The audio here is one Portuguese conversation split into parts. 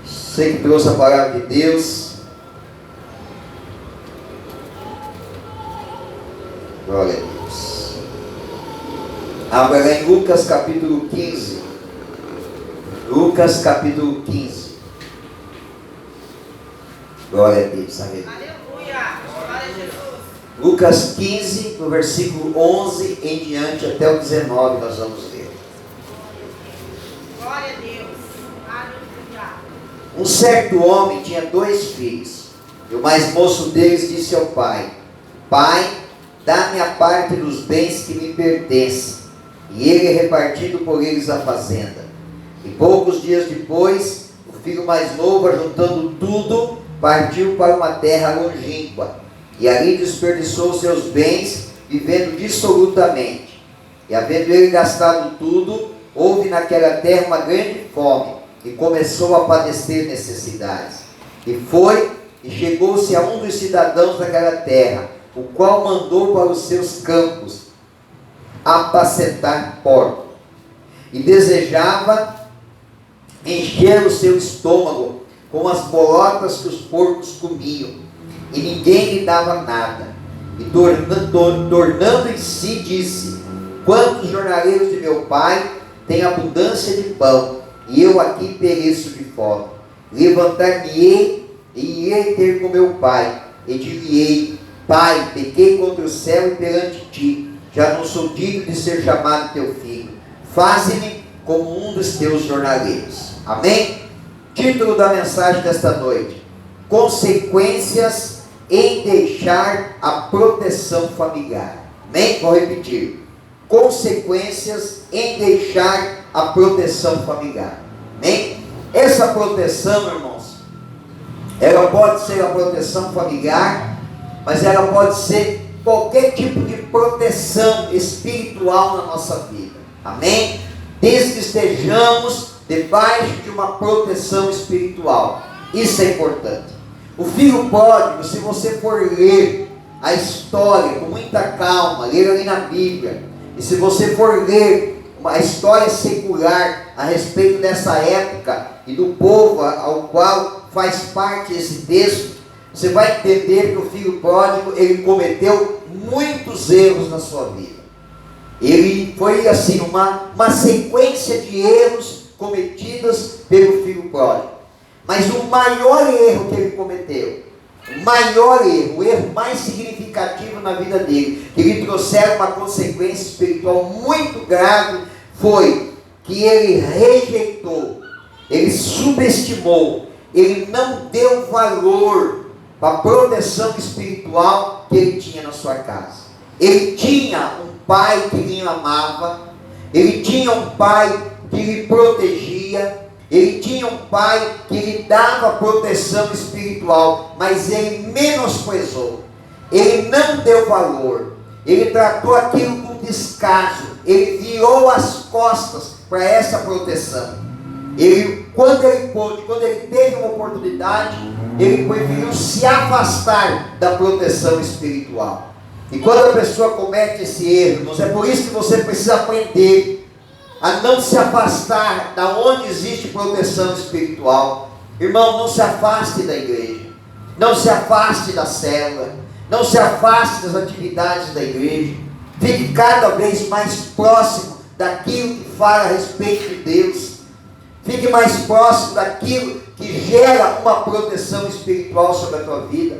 Você que trouxe a palavra de Deus. Glória a Deus. Abra lá em Lucas capítulo 15. Lucas capítulo 15. Glória a Deus. Aleluia. Glória a Jesus. Lucas 15, no versículo 11 em diante até o 19, nós vamos ler. Glória a Deus. Aleluia. Um certo homem tinha 2 filhos. E o mais moço deles disse ao pai: Pai, dá-me a parte dos bens que me pertencem. E ele repartido por eles a fazenda. E poucos dias depois, o filho mais novo, ajuntando tudo, partiu para uma terra longínqua. E ali desperdiçou seus bens, vivendo dissolutamente. E havendo ele gastado tudo, houve naquela terra uma grande fome, e começou a padecer necessidades. E foi, e chegou-se a um dos cidadãos daquela terra, o qual mandou para os seus campos apacentar porcos. E desejava encher o seu estômago com as bolotas que os porcos comiam. E ninguém lhe dava nada. E tornando em si, disse: Quantos jornaleiros de meu pai têm abundância de pão, e eu aqui pereço de fome. Levantar-me-ei e irei ter com meu pai, e dir-lhe-ei: Pai, pequei contra o céu e perante ti, já não sou digno de ser chamado teu filho. Faze-me como um dos teus jornaleiros. Amém? Título da mensagem desta noite: Consequências em deixar a proteção familiar. Amém? Vou repetir: consequências em deixar a proteção familiar. Amém? Essa proteção, irmãos, ela pode ser a proteção familiar, mas ela pode ser qualquer tipo de proteção espiritual na nossa vida. Amém? Desde que estejamos debaixo de uma proteção espiritual. Isso é importante. O filho pródigo, se você for ler a história com muita calma, ler ali na Bíblia, e se você for ler uma história secular a respeito dessa época e do povo ao qual faz parte esse texto, você vai entender que o filho pródigo, ele cometeu muitos erros na sua vida. Ele foi assim, uma sequência de erros cometidos pelo filho pródigo. Mas o maior erro que ele cometeu, o erro mais significativo na vida dele, que lhe trouxeram uma consequência espiritual muito grave, foi que ele rejeitou, ele subestimou, ele não deu valor para a proteção espiritual que ele tinha na sua casa. Ele tinha um pai que lhe amava, ele tinha um pai que lhe protegia, ele tinha um pai que lhe dava proteção espiritual, mas ele menosprezou, ele não deu valor, ele tratou aquilo com descaso, ele virou as costas para essa proteção. Quando ele teve uma oportunidade, ele preferiu se afastar da proteção espiritual. E quando a pessoa comete esse erro, irmãos, é por isso que você precisa aprender a não se afastar da onde existe proteção espiritual. Irmão, não se afaste da igreja, não se afaste da célula, não se afaste das atividades da igreja. Fique cada vez mais próximo daquilo que fala a respeito de Deus. Fique mais próximo daquilo que gera uma proteção espiritual sobre a tua vida.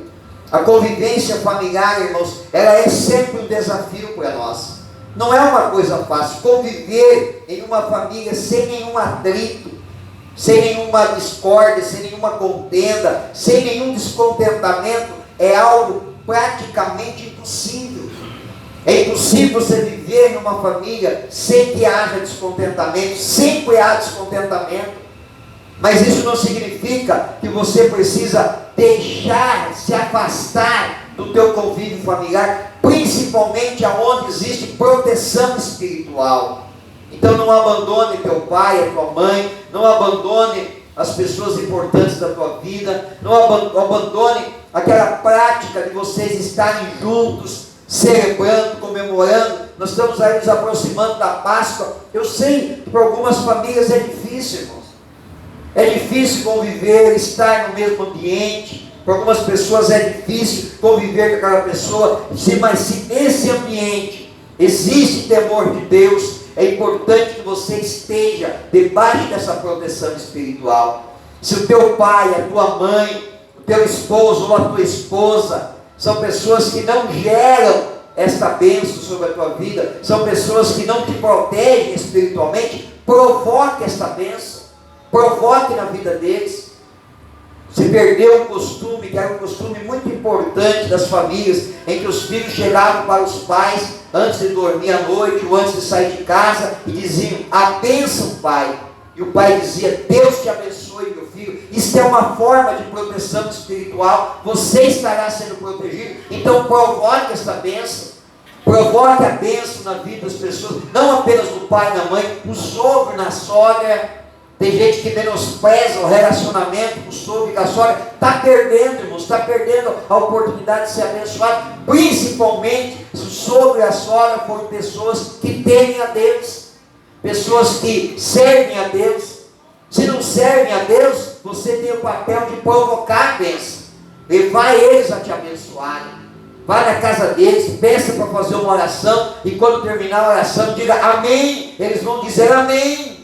A convivência familiar, irmãos, ela é sempre um desafio para nós. Não é uma coisa fácil. Conviver em uma família sem nenhum atrito, sem nenhuma discórdia, sem nenhuma contenda, sem nenhum descontentamento, é algo praticamente impossível. É impossível você viver em uma família sem que haja descontentamento. Sempre há descontentamento. Mas isso não significa que você precisa se afastar do teu convívio familiar, principalmente aonde existe proteção espiritual. Então não abandone teu pai, a tua mãe, não abandone as pessoas importantes da tua vida, não abandone aquela prática de vocês estarem juntos, celebrando, comemorando nós estamos aí nos aproximando da Páscoa. Eu sei que para algumas famílias é difícil, irmãos. É difícil conviver, estar no mesmo ambiente. Para algumas pessoas é difícil conviver com aquela pessoa. Mas se nesse ambiente existe temor de Deus, é importante que você esteja debaixo dessa proteção espiritual. Se o teu pai, a tua mãe, o teu esposo ou a tua esposa são pessoas que não geram esta bênção sobre a tua vida, são pessoas que não te protegem espiritualmente, provoque esta bênção, provoque na vida deles. Se perdeu um costume, que era um costume muito importante das famílias, em que os filhos chegavam para os pais antes de dormir à noite ou antes de sair de casa e diziam: a bênção, pai. E o pai dizia: Deus te abençoe, meu filho. Isso é uma forma de proteção espiritual. Você estará sendo protegido. Então provoque esta bênção. Provoque a bênção na vida das pessoas. Não apenas do pai e da mãe, no sogro, na sogra. Tem gente que menospreza o relacionamento com o sogro e com a sogra. Está perdendo, irmãos. Está perdendo a oportunidade de ser abençoado. Principalmente se o sogro e a sogra forem pessoas que temem a Deus. Pessoas que servem a Deus. Se não servem a Deus, você tem o papel de provocar a bênção. Levar eles a te abençoarem. Vai na casa deles, peça para fazer uma oração. E quando terminar a oração, diga amém. Eles vão dizer amém.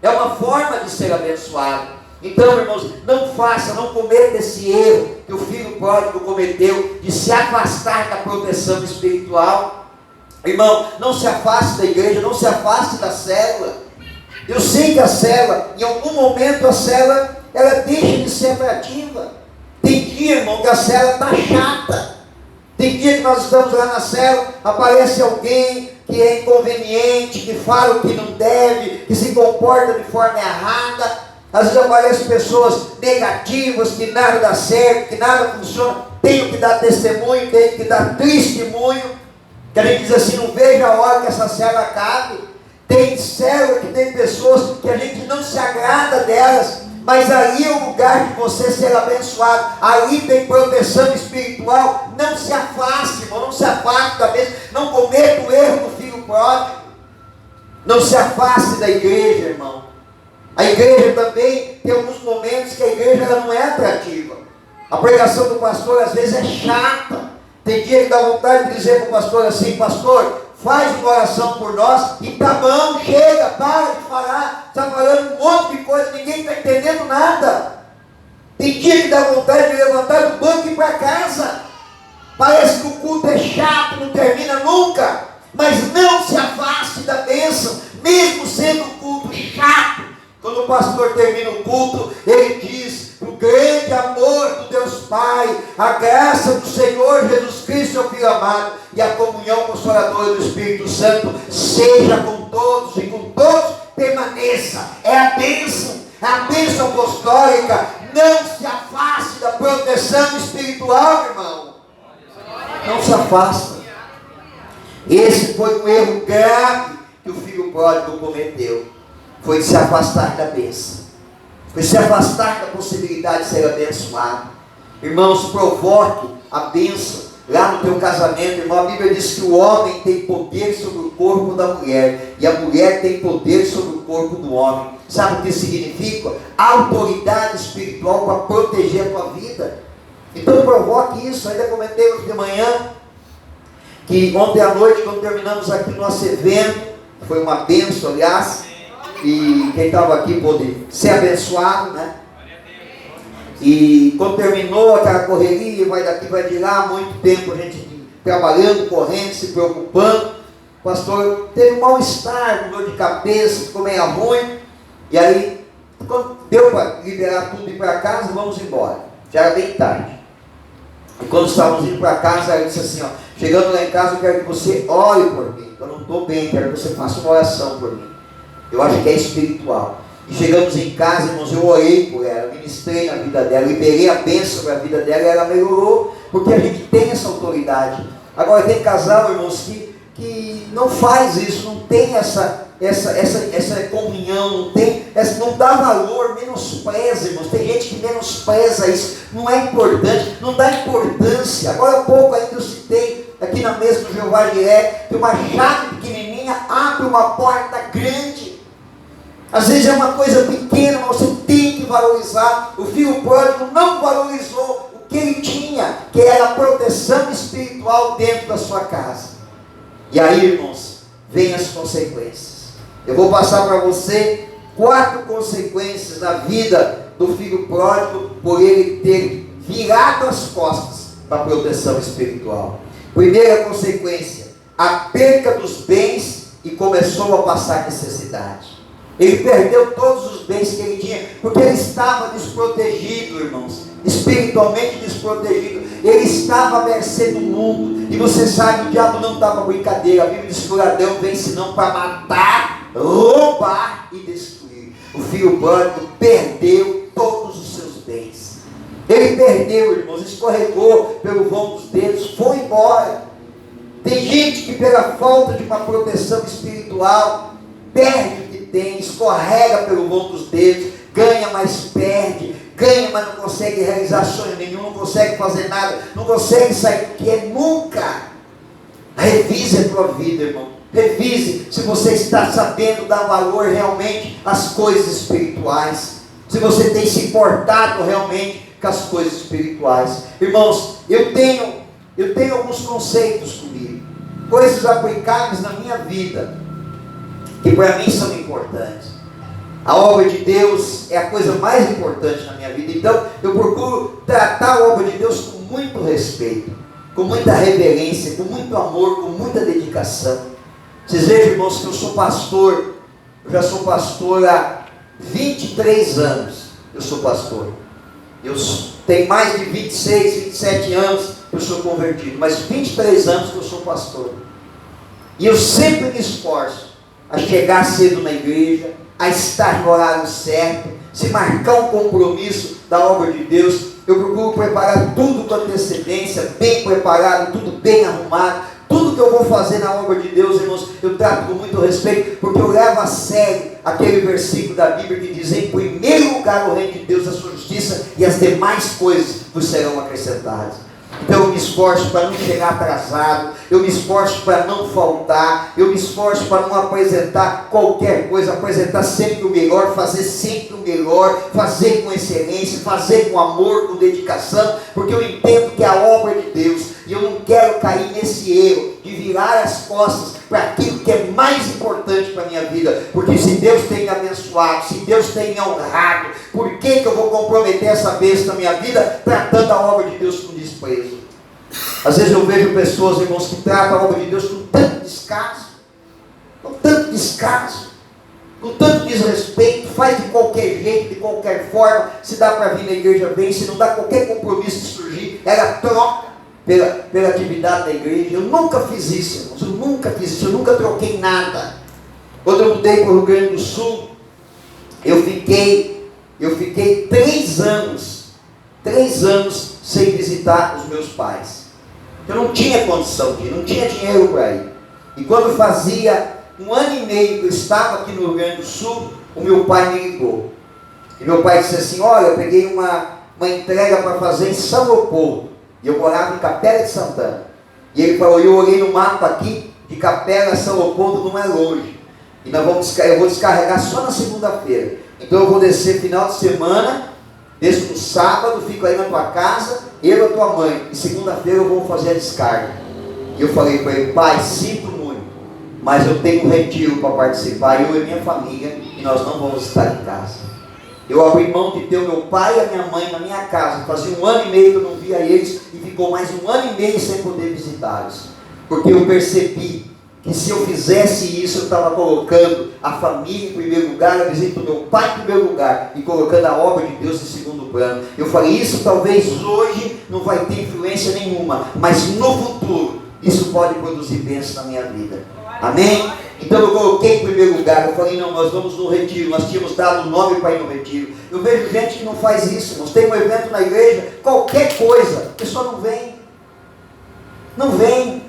É uma forma de ser abençoado. Então, irmãos, não faça, não cometa esse erro que o filho pródigo cometeu, de se afastar da proteção espiritual. Irmão, não se afaste da igreja, não se afaste da célula. Eu sei que a célula, em algum momento a célula, ela deixa de ser atrativa. Tem dia, irmão, que a célula está chata. Tem dia que nós estamos lá na célula, aparece alguém que é inconveniente, que fala o que não deve, que se comporta de forma errada. Às vezes aparecem pessoas negativas, que nada dá certo, que nada funciona. Tenho que dar testemunho, tenho que dar testemunho. Que a gente diz assim: não vejo a hora que essa célula acabe. Tem célula que tem pessoas que a gente não se agrada delas, mas aí é o lugar de você ser abençoado. Ali tem proteção espiritual. Não se afaste, irmão, não se afaste da bênção. Não cometa o erro do filho pródigo. Não se afaste da igreja, irmão. A igreja também tem alguns momentos que a igreja ela não é atrativa. A pregação do pastor às vezes é chata. Tem dia que dá vontade de dizer para o pastor assim: pastor, faz uma oração por nós. E tá bom, chega, para de falar. Está falando um monte de coisa, ninguém está entendendo nada. Tem dia que dá vontade de levantar do banco e ir para casa. Parece que o culto é chato, não termina nunca. Mas não se afaste da bênção, mesmo sendo um culto chato. Quando o pastor termina o culto, ele diz: o grande amor do Deus Pai, a graça do Senhor Jesus Cristo, seu Filho amado, e a comunhão consoladora do Espírito Santo, seja com todos e com todos permaneça. É a bênção apostólica. Não se afaste da proteção espiritual, irmão. Não se afasta. Esse foi um erro grave que o filho pródigo cometeu. Foi se afastar da bênção. Foi se afastar da possibilidade de ser abençoado. Irmãos, provoque a bênção lá no teu casamento. Irmão, a Bíblia diz que o homem tem poder sobre o corpo da mulher, e a mulher tem poder sobre o corpo do homem. Sabe o que significa? Autoridade espiritual para proteger a tua vida. Então provoque isso. Ainda comentei hoje de manhã que ontem à noite, quando terminamos aqui o nosso evento, foi uma bênção, aliás, e quem estava aqui pôde ser abençoado, né? E quando terminou aquela correria, vai daqui, vai de lá, muito tempo a gente trabalhando, correndo, se preocupando, o pastor teve um mal-estar, dor de cabeça, ficou meio ruim, e aí, quando deu para liberar tudo e ir para casa, vamos embora. Já era bem tarde. E quando estávamos indo para casa, ele disse assim: ó, chegando lá em casa, eu quero que você ore por mim. Eu não estou bem, quero que você faça uma oração por mim. Eu acho que é espiritual. E chegamos em casa, irmãos, eu orei por ela, ministrei na vida dela, liberei a bênção sobre a vida dela, e ela melhorou, porque a gente tem essa autoridade. Agora tem casal, irmãos, que não faz isso, não tem essa comunhão, não dá valor, menospreza, irmãos. Tem gente que menospreza isso, não é importante, não dá importância. Agora há pouco ainda eu citei aqui na mesa do Jeová Jiré, que uma chave pequenininha abre uma porta grande. Às vezes é uma coisa pequena, mas você tem que valorizar. O filho pródigo não valorizou o que ele tinha, que era a proteção espiritual dentro da sua casa. E aí, irmãos, vem as consequências. Eu vou passar para você 4 consequências na vida do filho pródigo por ele ter virado as costas para a proteção espiritual. Primeira consequência, a perca dos bens e começou a passar necessidade. Ele perdeu todos os bens que ele tinha, porque ele estava desprotegido, irmãos, espiritualmente desprotegido. Ele estava à mercê do mundo, e você sabe, o diabo não estava brincadeira. A Bíblia diz que o ladrão vem senão para matar, roubar e destruir. O filho pródigo perdeu todos os seus bens. Ele perdeu, irmãos, escorregou pelo vão dos dedos, foi embora. Tem gente que pela falta de uma proteção espiritual perde o que tem, escorrega pelo vão dos dedos, ganha, mas perde, ganha, mas não consegue realizar sonho nenhum, não consegue fazer nada, não consegue sair do que é nunca. Revise a tua vida, irmão. Revise se você está sabendo dar valor realmente às coisas espirituais, se você tem se importado realmente com as coisas espirituais. Irmãos, eu tenho alguns conceitos comigo, coisas aplicáveis na minha vida, que para mim são importantes. A obra de Deus é a coisa mais importante na minha vida, então eu procuro tratar a obra de Deus com muito respeito, com muita reverência, com muito amor, com muita dedicação. Vocês vejam, irmãos, que eu sou pastor, eu já sou pastor há 23 anos, eu sou pastor. Eu tenho mais de 26, 27 anos que eu sou convertido, mas 23 anos que eu sou pastor. E eu sempre me esforço a chegar cedo na igreja, a estar no horário certo, se marcar um compromisso da obra de Deus. Eu procuro preparar tudo com antecedência, bem preparado, tudo bem arrumado. Tudo que eu vou fazer na obra de Deus, irmãos, eu trato com muito respeito, porque eu levo a sério aquele versículo da Bíblia que diz: em primeiro lugar o reino de Deus, a sua justiça, e as demais coisas vos serão acrescentadas. Então eu me esforço para não chegar atrasado, eu me esforço para não faltar, eu me esforço para não apresentar qualquer coisa, apresentar sempre o melhor, fazer sempre o melhor, fazer com excelência, fazer com amor, com dedicação, porque eu entendo que é a obra de Deus, e eu não quero cair nesse erro de virar as costas para aquilo que é mais importante para a minha vida, porque se Deus tem me abençoado, se Deus tem me honrado, por que eu vou comprometer essa bênção na minha vida, tratando a obra de Deus com desprezo? Às vezes eu vejo pessoas, irmãos, que tratam a obra de Deus com tanto descaso, com tanto desrespeito, faz de qualquer jeito, de qualquer forma. Se dá para vir na igreja, vem. Se não dá qualquer compromisso de surgir, ela troca pela atividade da igreja. Eu nunca fiz isso, irmãos, eu nunca troquei nada. Quando eu mudei para o Rio Grande do Sul, eu fiquei 3 anos sem visitar os meus pais. Eu não tinha condição de ir, não tinha dinheiro para ir. E quando fazia 1 ano e meio que eu estava aqui no Rio Grande do Sul, o meu pai me ligou. E meu pai disse assim: olha, eu peguei uma entrega para fazer em São Leopoldo. E eu morava em Capela de Santana. E ele falou: eu olhei no mapa aqui, de Capela a São Leopoldo não é longe. E eu vou descarregar só na segunda-feira. Então eu vou descer final de semana, desço no sábado, fico aí na tua casa, eu e a tua mãe. E segunda-feira eu vou fazer a descarga. E eu falei para ele: pai, sinto muito, mas eu tenho um retiro para participar, eu e minha família, e nós não vamos estar em casa. Eu abri mão de ter o meu pai e a minha mãe na minha casa. Fazia 1 ano e meio que eu não via eles, e ficou mais 1 ano e meio sem poder visitá-los. Porque eu percebi que se eu fizesse isso, eu estava colocando a família em primeiro lugar, a visita do meu pai em primeiro lugar, e colocando a obra de Deus em segundo plano. Eu falei: isso talvez hoje não vai ter influência nenhuma, mas no futuro isso pode produzir bênção na minha vida. Amém? Então eu coloquei em primeiro lugar. Eu falei: não, nós vamos no retiro. Nós tínhamos dado o nome para ir no retiro. Eu vejo gente que não faz isso. Nós temos um evento na igreja, qualquer coisa, a pessoa não vem. Não vem.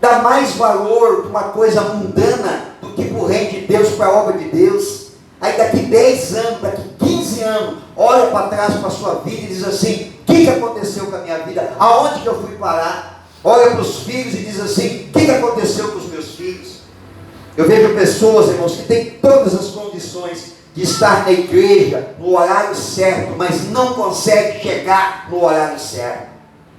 Dá mais valor para uma coisa mundana do que para o reino de Deus, para a obra de Deus. Aí daqui 10 anos, daqui 15 anos, olha para trás para a sua vida e diz assim: o que aconteceu com a minha vida? Aonde que eu fui parar? olha para os filhos e diz assim: o que aconteceu com os meus filhos? Eu vejo pessoas, irmãos, que têm todas as condições de estar na igreja no horário certo, mas não consegue chegar no horário certo.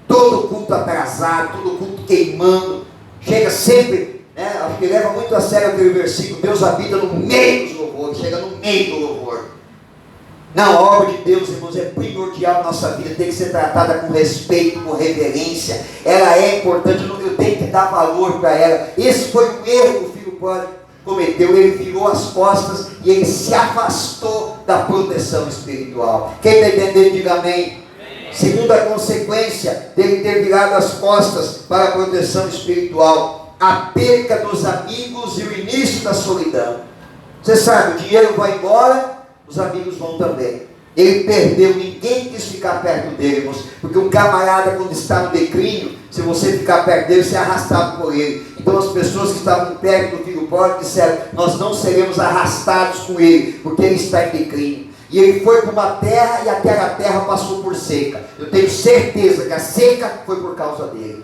Todo culto atrasado, todo culto queimando, chega sempre, né? Acho que leva muito a sério aquele versículo: Deus habita no meio dos louvores, chega no meio do louvor. Não, a obra de Deus, irmãos, é primordial na nossa vida, tem que ser tratada com respeito, com reverência. Ela é importante, eu tenho que dar valor para ela. Esse foi o erro que o filho pródigo cometeu. Ele virou as costas e ele se afastou da proteção espiritual. Quem está entendendo, diga amém. Segunda consequência dele ter virado as costas para a proteção espiritual: a perca dos amigos e o início da solidão. Você sabe, o dinheiro vai embora, os amigos vão também. Ele perdeu, ninguém quis ficar perto dele, irmãos, porque um camarada, quando está no declínio, se você ficar perto dele, você é arrastado por ele. Então as pessoas que estavam perto do filho pródigo disseram: nós não seremos arrastados com ele, porque ele está em declínio. E ele foi para uma terra, e aquela terra passou por seca. Eu tenho certeza que a seca foi por causa dele.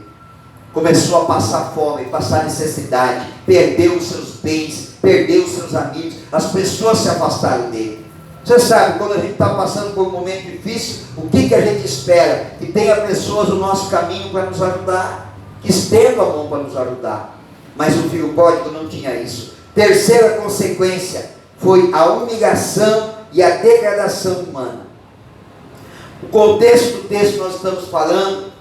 Começou a passar fome, passar necessidade, perdeu os seus bens, perdeu os seus amigos, as pessoas se afastaram dele. Você sabe, quando a gente está passando por um momento difícil, o que a gente espera? Que tenha pessoas no nosso caminho para nos ajudar, que estendam a mão para nos ajudar. Mas o filho pródigo não tinha isso. Terceira consequência foi a humilhação e a degradação humana. O contexto do texto que nós estamos falando,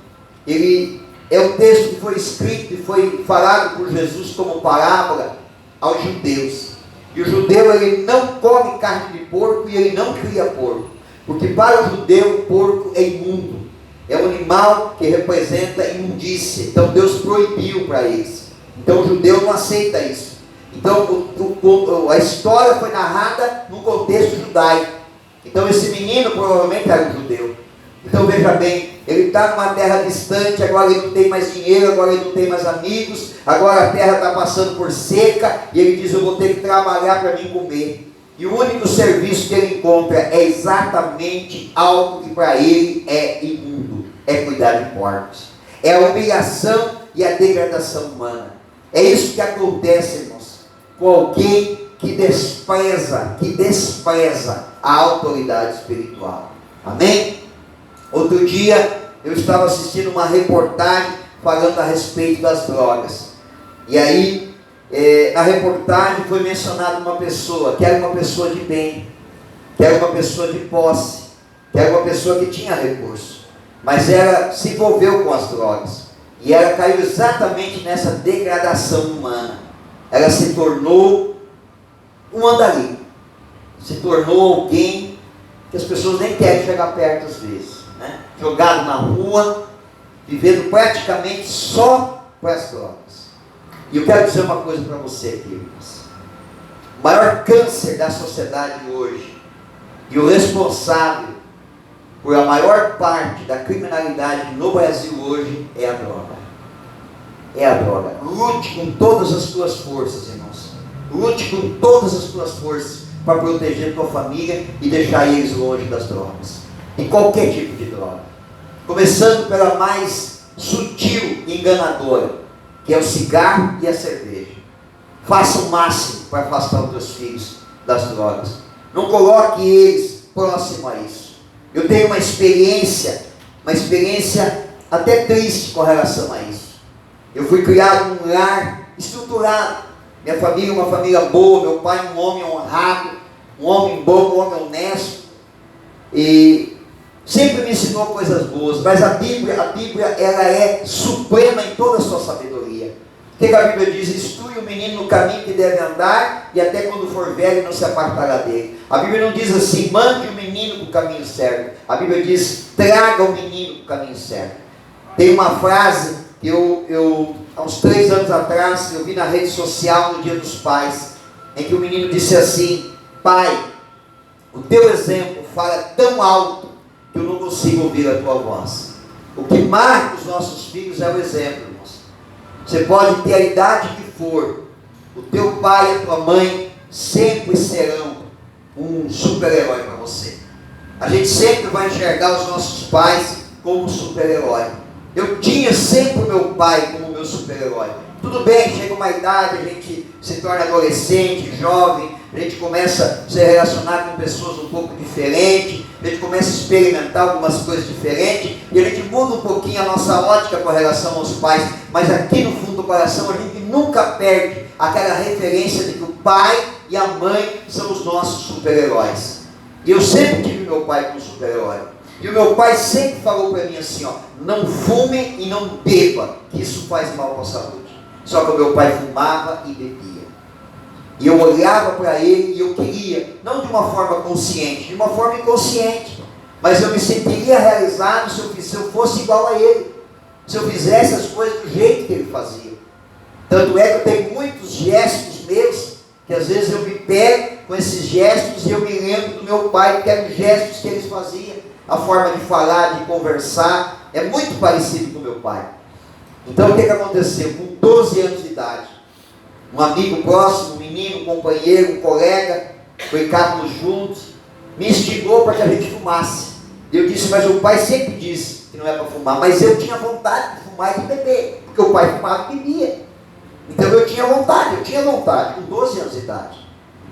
ele é um texto que foi escrito e foi falado por Jesus como parábola aos judeus. E o judeu, ele não come carne de porco e ele não cria porco, porque para o judeu o porco é imundo, é um animal que representa imundícia. Então Deus proibiu para eles. Então o judeu não aceita isso. Então a história foi narrada num contexto judaico. Então esse menino provavelmente era um judeu. Então veja bem, ele está numa terra distante, agora ele não tem mais dinheiro, agora ele não tem mais amigos, agora a terra está passando por seca, e ele diz: eu vou ter que trabalhar para mim comer. E o único serviço que ele encontra é exatamente algo que para ele é imundo: é cuidar de porcos. É a humilhação e a degradação humana. É isso que acontece, irmãos, com alguém que despreza a autoridade espiritual. Amém? Outro dia eu estava assistindo uma reportagem falando a respeito das drogas. E aí, na reportagem foi mencionada uma pessoa que era uma pessoa de bem, que era uma pessoa de posse, que era uma pessoa que tinha recurso, mas ela se envolveu com as drogas. E ela caiu exatamente nessa degradação humana. Ela se tornou um andarilho, se tornou alguém que as pessoas nem querem chegar perto às vezes, né? Jogado na rua, vivendo praticamente só com as drogas. E eu quero dizer uma coisa para você aqui, irmãos. O maior câncer da sociedade hoje, e o responsável por a maior parte da criminalidade no Brasil hoje, é a droga. É a droga. Lute com todas as tuas forças, irmãos. Lute com todas as tuas forças para proteger tua família e deixar eles longe das drogas. Em qualquer tipo de droga. Começando pela mais sutil e enganadora, que é o cigarro e a cerveja. Faça o máximo para afastar os teus filhos das drogas. Não coloque eles próximo a isso. Eu tenho uma experiência até triste com relação a isso. Eu fui criado num lar estruturado. Minha família é uma família boa, meu pai um homem honrado, um homem bom, um homem honesto. E sempre me ensinou coisas boas, mas a Bíblia ela é suprema em toda a sua sabedoria. O que a Bíblia diz? Instrui o menino no caminho que deve andar, e até quando for velho não se apartará dele. A Bíblia não diz assim: mande o menino para o caminho certo. A Bíblia diz: traga o menino para o caminho certo. Tem uma frase que eu há uns 3 anos atrás, eu vi na rede social no Dia dos Pais, em que o menino disse assim: pai, o teu exemplo fala tão alto que eu não consigo ouvir a tua voz. O que marca os nossos filhos é o exemplo, irmãos. Você pode ter a idade que for, o teu pai e a tua mãe sempre serão um super-herói para você. A gente sempre vai enxergar os nossos pais como um super-herói. Eu tinha sempre o meu pai como meu super-herói. Tudo bem, chega uma idade, a gente se torna adolescente, jovem, a gente começa a se relacionar com pessoas um pouco diferentes, a gente começa a experimentar algumas coisas diferentes, e a gente muda um pouquinho a nossa ótica com relação aos pais, mas aqui no fundo do coração a gente nunca perde aquela referência de que o pai e a mãe são os nossos super-heróis. E eu sempre tive meu pai como super-herói. E o meu pai sempre falou para mim assim, ó, não fume e não beba, que isso faz mal para a saúde. Só que o meu pai fumava e bebia. E eu olhava para ele e eu queria, não de uma forma consciente, de uma forma inconsciente, mas eu me sentiria realizado se eu fosse igual a ele, se eu fizesse as coisas do jeito que ele fazia. Tanto é que eu tenho muitos gestos meus, que às vezes eu me pego com esses gestos e eu me lembro do meu pai, que eram gestos que eles faziam, a forma de falar, de conversar, é muito parecido com o meu pai. Então o que aconteceu? Com 12 anos de idade, um amigo próximo, um menino, um companheiro, um colega, ficávamos juntos, me instigou para que a gente fumasse. Eu disse, mas o pai sempre disse que não é para fumar, mas eu tinha vontade de fumar e de beber, porque o pai fumava e bebia. Então eu tinha vontade, com 12 anos de idade.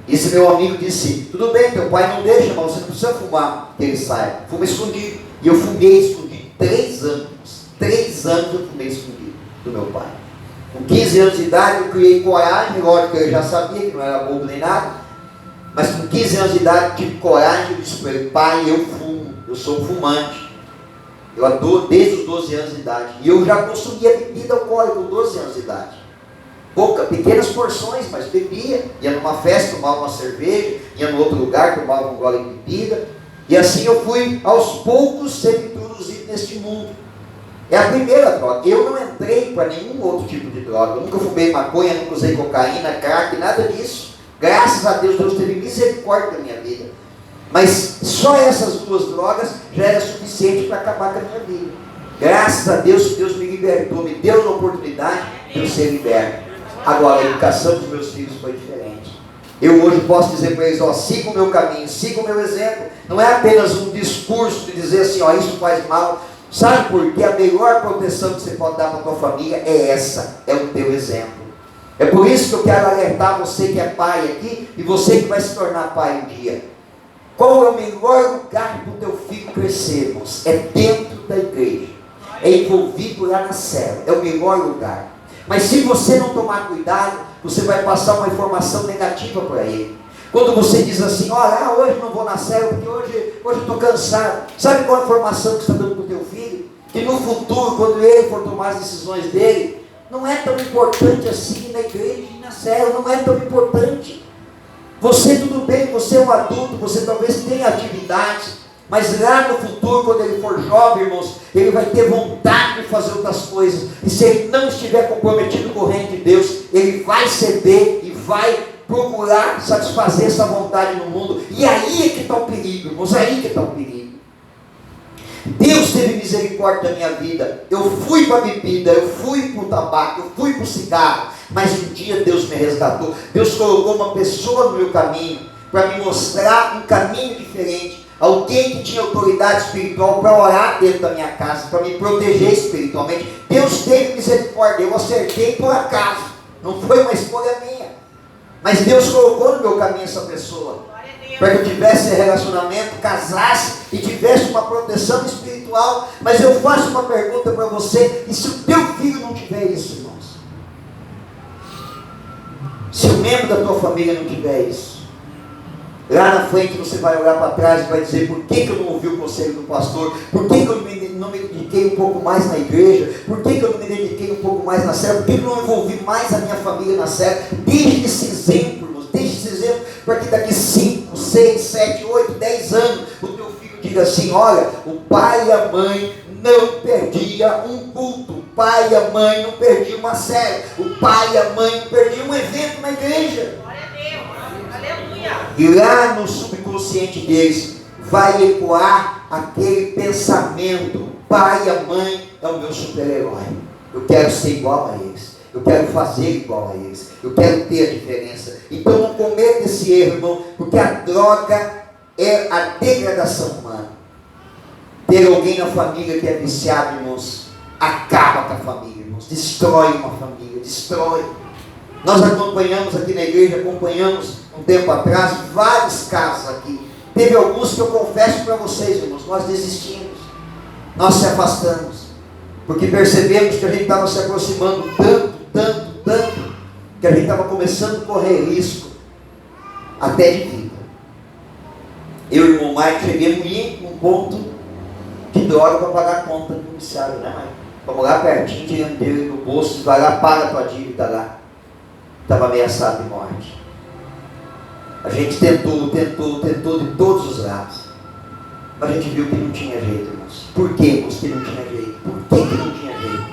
Esse meu amigo disse, tudo bem, teu pai não deixa, mas você não precisa fumar, que ele saia. Fuma escondido. E eu fumei escondido 3 anos. 3 anos eu fumei escondido do meu pai. Com 15 anos de idade eu criei coragem, lógico que eu já sabia que não era bobo nem nada, mas com 15 anos de idade eu tive coragem e disse para ele, pai, eu fumo, eu sou fumante. Eu adoro desde os 12 anos de idade. E eu já consumia bebida alcoólica com 12 anos de idade. Pequenas porções, mas bebia, ia numa festa, tomava uma cerveja, ia no outro lugar, tomava um gole de bebida, e assim eu fui aos poucos sendo introduzido neste mundo. É a primeira droga. Eu não entrei para nenhum outro tipo de droga, eu nunca fumei maconha, nunca usei cocaína, crack, nada disso. Graças a Deus, Deus teve misericórdia da minha vida, mas só essas 2 drogas já era suficiente para acabar com a minha vida. Graças a Deus, Deus me libertou, me deu a oportunidade de eu ser liberto. Agora, a educação dos meus filhos foi diferente. Eu hoje posso dizer para eles, ó, siga o meu caminho, siga o meu exemplo. Não é apenas um discurso de dizer assim, ó, isso faz mal. Sabe por quê? A melhor proteção que você pode dar para a tua família é essa, é o teu exemplo. É por isso que eu quero alertar você que é pai aqui, e você que vai se tornar pai um dia. Qual é o melhor lugar para o teu filho crescer, irmãos? É dentro da igreja. É envolvido lá na célula. É o melhor lugar. Mas se você não tomar cuidado, você vai passar uma informação negativa para ele. Quando você diz assim, olha, hoje não vou na célula, porque hoje eu estou cansado. Sabe qual a informação que você está dando para o teu filho? Que no futuro, quando ele for tomar as decisões dele, não é tão importante assim na igreja e na célula, não é tão importante. Você tudo bem, você é um adulto, você talvez tenha atividades, mas lá no futuro, quando ele for jovem, irmãos, ele vai ter vontade de fazer outras coisas. E se ele não estiver comprometido com o reino de Deus, ele vai ceder e vai procurar satisfazer essa vontade no mundo. E aí é que está o perigo, irmãos, aí que está o perigo. Deus teve misericórdia da minha vida. Eu fui para a bebida, eu fui para o tabaco, eu fui para o cigarro. Mas um dia Deus me resgatou. Deus colocou uma pessoa no meu caminho para me mostrar um caminho diferente. Alguém que tinha autoridade espiritual para orar dentro da minha casa, para me proteger espiritualmente. Deus teve misericórdia. Eu acertei por acaso, não foi uma escolha minha, mas Deus colocou no meu caminho essa pessoa, para que eu tivesse relacionamento, casasse e tivesse uma proteção espiritual. Mas eu faço uma pergunta para você: e se o teu filho não tiver isso, irmãos? Se o membro da tua família não tiver isso, lá na frente você vai olhar para trás e vai dizer, por que eu não ouvi o conselho do pastor? Por que eu não me dediquei um pouco mais na igreja? Por que eu não me dediquei um pouco mais na célula? Por que eu não envolvi mais a minha família na célula? Deixe esse exemplo, irmãos, deixe esse exemplo, para que daqui 5, 6, 7, 8, 10 anos, o teu filho diga assim, olha, o pai e a mãe não perdia um culto, o pai e a mãe não perdiam uma célula, o pai e a mãe não perdiam um evento na igreja. E lá no subconsciente deles vai ecoar aquele pensamento: o pai e a mãe é o meu super-herói, eu quero ser igual a eles, eu quero fazer igual a eles, eu quero ter a diferença. Então não cometa esse erro, irmão, porque a droga é a degradação humana. Ter alguém na família que é viciado, irmãos, acaba com a família, irmãos, destrói uma família, destrói. Nós acompanhamos aqui na igreja, acompanhamos um tempo atrás, vários casos aqui. Teve alguns que eu confesso para vocês, irmãos, nós desistimos, nós se afastamos, porque percebemos que a gente estava se aproximando tanto, que a gente estava começando a correr risco, até de vida. Eu e o irmão Mike chegamos em um ponto de droga para pagar a conta do comissário, né, Mike? Vamos lá pertinho, tirando dele do bolso, vai lá, paga a tua dívida lá. Estava ameaçado de morte. A gente tentou de todos os lados. Mas a gente viu que não tinha jeito, irmãos. Por que, irmãos, que não tinha jeito? Por que não tinha jeito?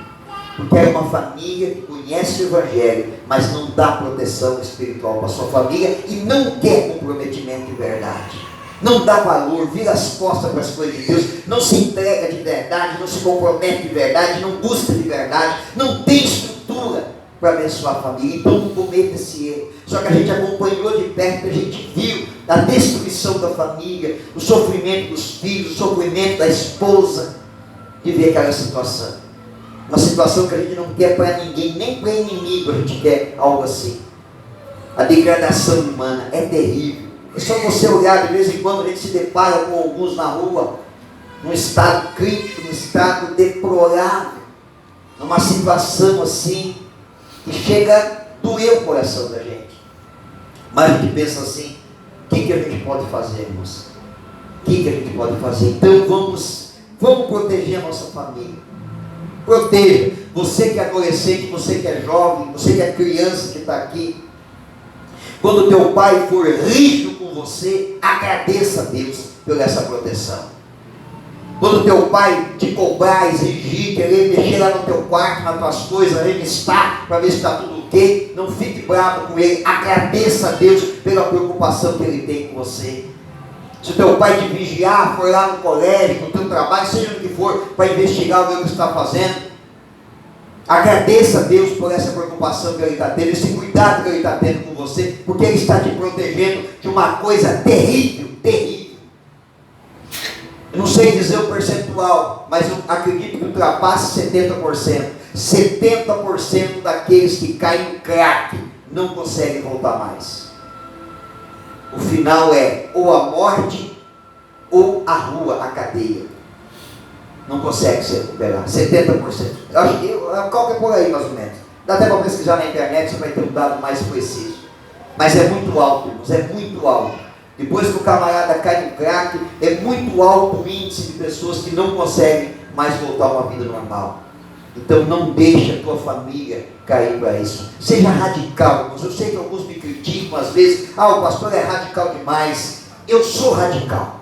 Porque é uma família que conhece o Evangelho, mas não dá proteção espiritual para a sua família e não quer comprometimento de verdade. Não dá valor, vira as costas para as coisas de Deus, não se entrega de verdade, não se compromete de verdade, não busca de verdade, não tem estrutura para abençoar a família. Então não cometa esse erro. Só que a gente acompanhou de perto, a gente viu a destruição da família, o sofrimento dos filhos, o sofrimento da esposa, de ver aquela situação. Uma situação que a gente não quer para ninguém, nem para inimigo a gente quer algo assim. A degradação humana é terrível. É só você olhar, de vez em quando a gente se depara com alguns na rua, num estado crítico, num estado deplorável, numa situação assim, que chega a doer o coração da gente. Mas a gente pensa assim, o que a gente pode fazer, irmãos? O que a gente pode fazer? Então vamos proteger a nossa família. Proteja. Você que é adolescente, você que é jovem, você que é criança que está aqui. Quando teu pai for rígido com você, agradeça a Deus por essa proteção. Quando teu pai te cobrar, exigir, querer mexer lá no teu quarto, nas tuas coisas, revistar para ver se está tudo ok, não fique bravo com ele, agradeça a Deus pela preocupação que ele tem com você. Se o teu pai te vigiar, for lá no colégio, no teu trabalho, seja o que for, para investigar o que você está fazendo, agradeça a Deus por essa preocupação que ele está tendo, esse cuidado que ele está tendo com você, porque ele está te protegendo de uma coisa terrível, terrível. Eu não sei dizer o percentual, mas eu acredito que ultrapasse 70%. 70% daqueles que caem no crack não conseguem voltar mais. O final é ou a morte ou a rua, a cadeia. Não consegue se recuperar. 70%. Eu acho que qualquer por aí mais ou menos. Dá até para pesquisar na internet, você vai ter um dado mais preciso. Mas é muito alto, irmãos, é muito alto. Depois que o camarada cai no crack, é muito alto o índice de pessoas que não conseguem mais voltar a uma vida normal. Então não deixe a tua família cair para isso. Seja radical, irmãos. Eu sei que alguns me criticam às vezes. O pastor é radical demais. Eu sou radical.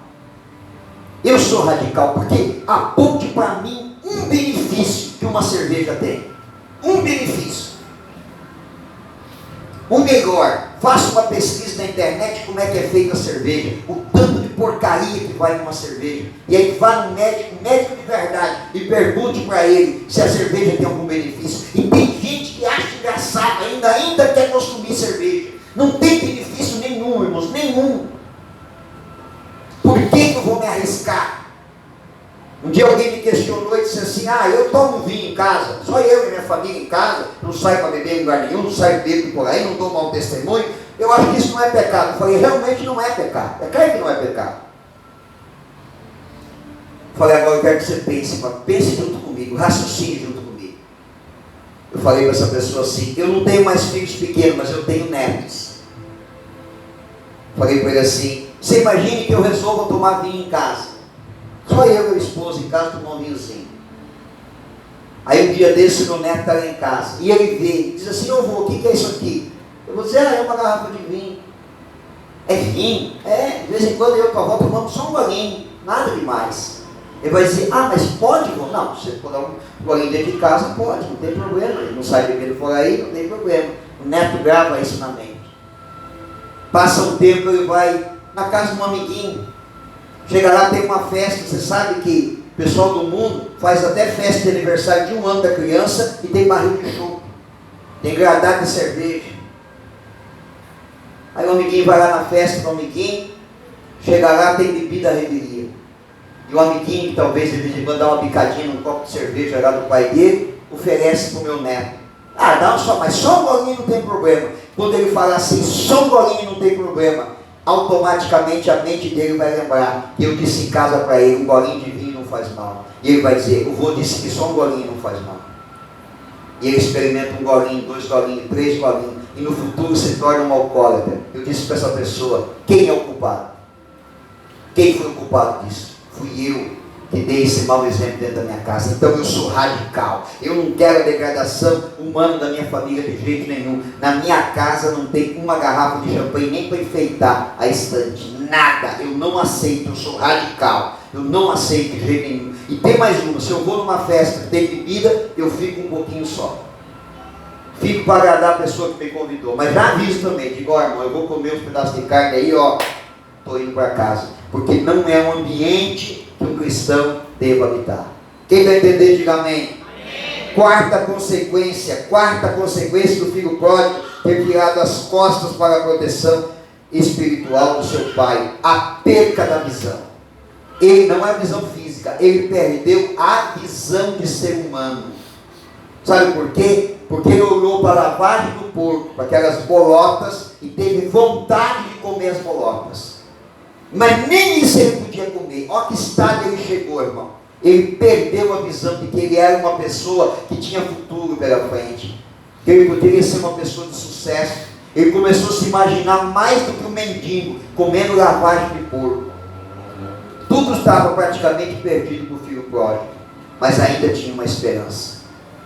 Eu sou radical porque aponte para mim um benefício que uma cerveja tem. Um benefício. O melhor, faça uma pesquisa na internet como é que é feita a cerveja, o tanto de porcaria que vai numa cerveja. E aí vá no médico de verdade, e pergunte para ele se a cerveja tem algum benefício. E tem gente que acha engraçado, ainda quer consumir cerveja. Não tem benefício nenhum, irmãos, nenhum. Por que eu vou me arriscar? Um dia alguém me questionou e disse assim, eu tomo vinho em casa, só eu e minha família em casa, não saio para beber em lugar nenhum, não saio bebendo por aí, não dou mau testemunho, eu acho que isso não é pecado. Eu falei, realmente não é pecado, é claro que não é pecado. Eu falei, agora eu quero que você pense junto comigo, raciocine junto comigo. Eu falei para essa pessoa assim, eu não tenho mais filhos pequenos, mas eu tenho netos. Falei para ele assim, você imagine que eu resolvo tomar vinho em casa. Só eu e minha esposa em casa tomar um vinhozinho. Aí um dia desse meu neto está lá em casa. E ele vê, diz assim, vô, o que é isso aqui? Eu vou dizer, é uma garrafa de vinho. É vinho? De vez em quando eu com a avó tomamos só um golinho, nada demais. Ele vai dizer, mas pode, vô? Não, se você for dar um golinho dentro de casa, pode, não tem problema. Ele não sai bebendo por aí, não tem problema. O neto grava isso na mente. Passa um tempo, ele vai na casa de um amiguinho. Chega lá, tem uma festa, você sabe que o pessoal do mundo faz até festa de aniversário de 1 ano da criança e tem barril de chope, tem gradado de cerveja. Aí o amiguinho vai lá na festa do amiguinho, chega lá, tem bebida à revelia. E o amiguinho que talvez de vez em quando dá uma picadinha num copo de cerveja lá do pai dele, oferece para o meu neto. Ah, dá só, mas só um golinho não tem problema. Quando ele falar assim, só um golinho não tem problema, automaticamente a mente dele vai lembrar que eu disse em casa para ele, um golinho de vinho não faz mal. E ele vai dizer, o vô disse que só um golinho não faz mal. E ele experimenta um golinho, 2 golinhos, 3 golinhos, e no futuro se torna um alcoólatra. Eu disse para essa pessoa, quem é o culpado? Quem foi o culpado disso? Fui eu que dei esse mau exemplo dentro da minha casa. Então eu sou radical. Eu não quero a degradação humana da minha família de jeito nenhum. Na minha casa não tem uma garrafa de champanhe nem para enfeitar a estante. Nada. Eu não aceito. Eu sou radical. Eu não aceito de jeito nenhum. E tem mais uma. Se eu vou numa festa que tem bebida, eu fico um pouquinho só. Fico para agradar a pessoa que me convidou. Mas já aviso também. Digo, ó, irmão, eu vou comer uns pedaços de carne aí, ó. Estou indo para casa. Porque não é um ambiente que um cristão deva habitar. Quem está entendendo, diga amém. Amém. Quarta consequência do filho pródigo ter virado as costas para a proteção espiritual do seu pai. A perca da visão. Ele não é a visão física, ele perdeu a visão de ser humano. Sabe por quê? Porque ele olhou para a lavagem do porco, para aquelas bolotas, e teve vontade de comer as bolotas. Mas nem isso ele podia comer. Olha que estado ele chegou, irmão. Ele perdeu a visão de que ele era uma pessoa que tinha futuro pela frente. Que ele poderia ser uma pessoa de sucesso. Ele começou a se imaginar mais do que um mendigo, comendo lavagem de porco. Tudo estava praticamente perdido para o filho pródigo. Mas ainda tinha uma esperança.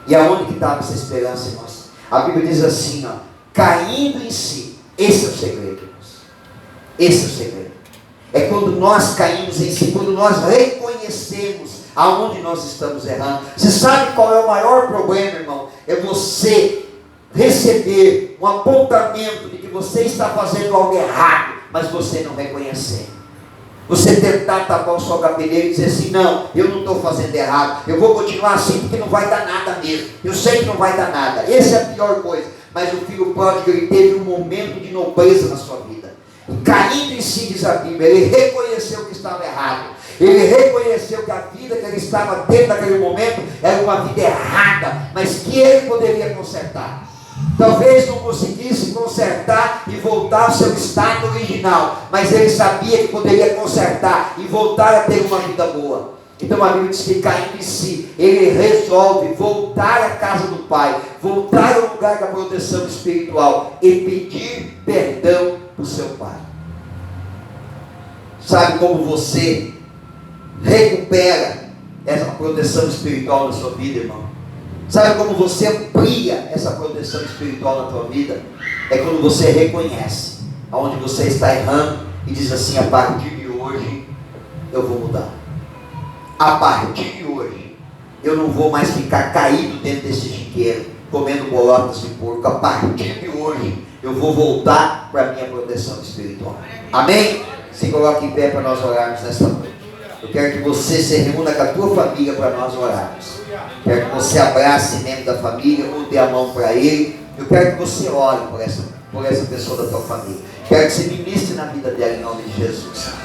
E aonde que estava essa esperança, irmãos? A Bíblia diz assim, ó, caindo em si. Esse é o segredo, irmãos. Esse é o segredo. É quando nós caímos em si, quando nós reconhecemos aonde nós estamos errando. Você sabe qual é o maior problema, irmão? É você receber um apontamento de que você está fazendo algo errado, mas você não reconhecer. Você tentar tapar o sol cabeleiro e dizer assim, não, eu não estou fazendo errado, eu vou continuar assim porque não vai dar nada mesmo. Eu sei que não vai dar nada. Essa é a pior coisa. Mas o filho pródigo, ele teve um momento de nobreza na sua vida. Caindo em si, diz a Bíblia, ele reconheceu que estava errado. Ele reconheceu que a vida que ele estava tendo naquele momento era uma vida errada, mas que ele poderia consertar. Talvez não conseguisse consertar e voltar ao seu estado original, mas ele sabia que poderia consertar e voltar a ter uma vida boa. Então a Bíblia diz que caindo em si, ele resolve voltar à casa do Pai, voltar ao lugar da proteção espiritual e pedir perdão para o seu Pai. Sabe como você recupera essa proteção espiritual na sua vida, irmão? Sabe como você amplia essa proteção espiritual na tua vida? É quando você reconhece aonde você está errando e diz assim, a partir de hoje eu vou mudar. A partir de hoje, eu não vou mais ficar caído dentro desse chiqueiro, comendo bolotas de porco. A partir de hoje, eu vou voltar para a minha proteção espiritual. Amém? Se coloque em pé para nós orarmos nesta noite. Eu quero que você se reúna com a tua família para nós orarmos. Quero que você abrace membro da família ou dê a mão para ele. Eu quero que você ore por essa pessoa da tua família. Quero que você ministre na vida dela em nome de Jesus.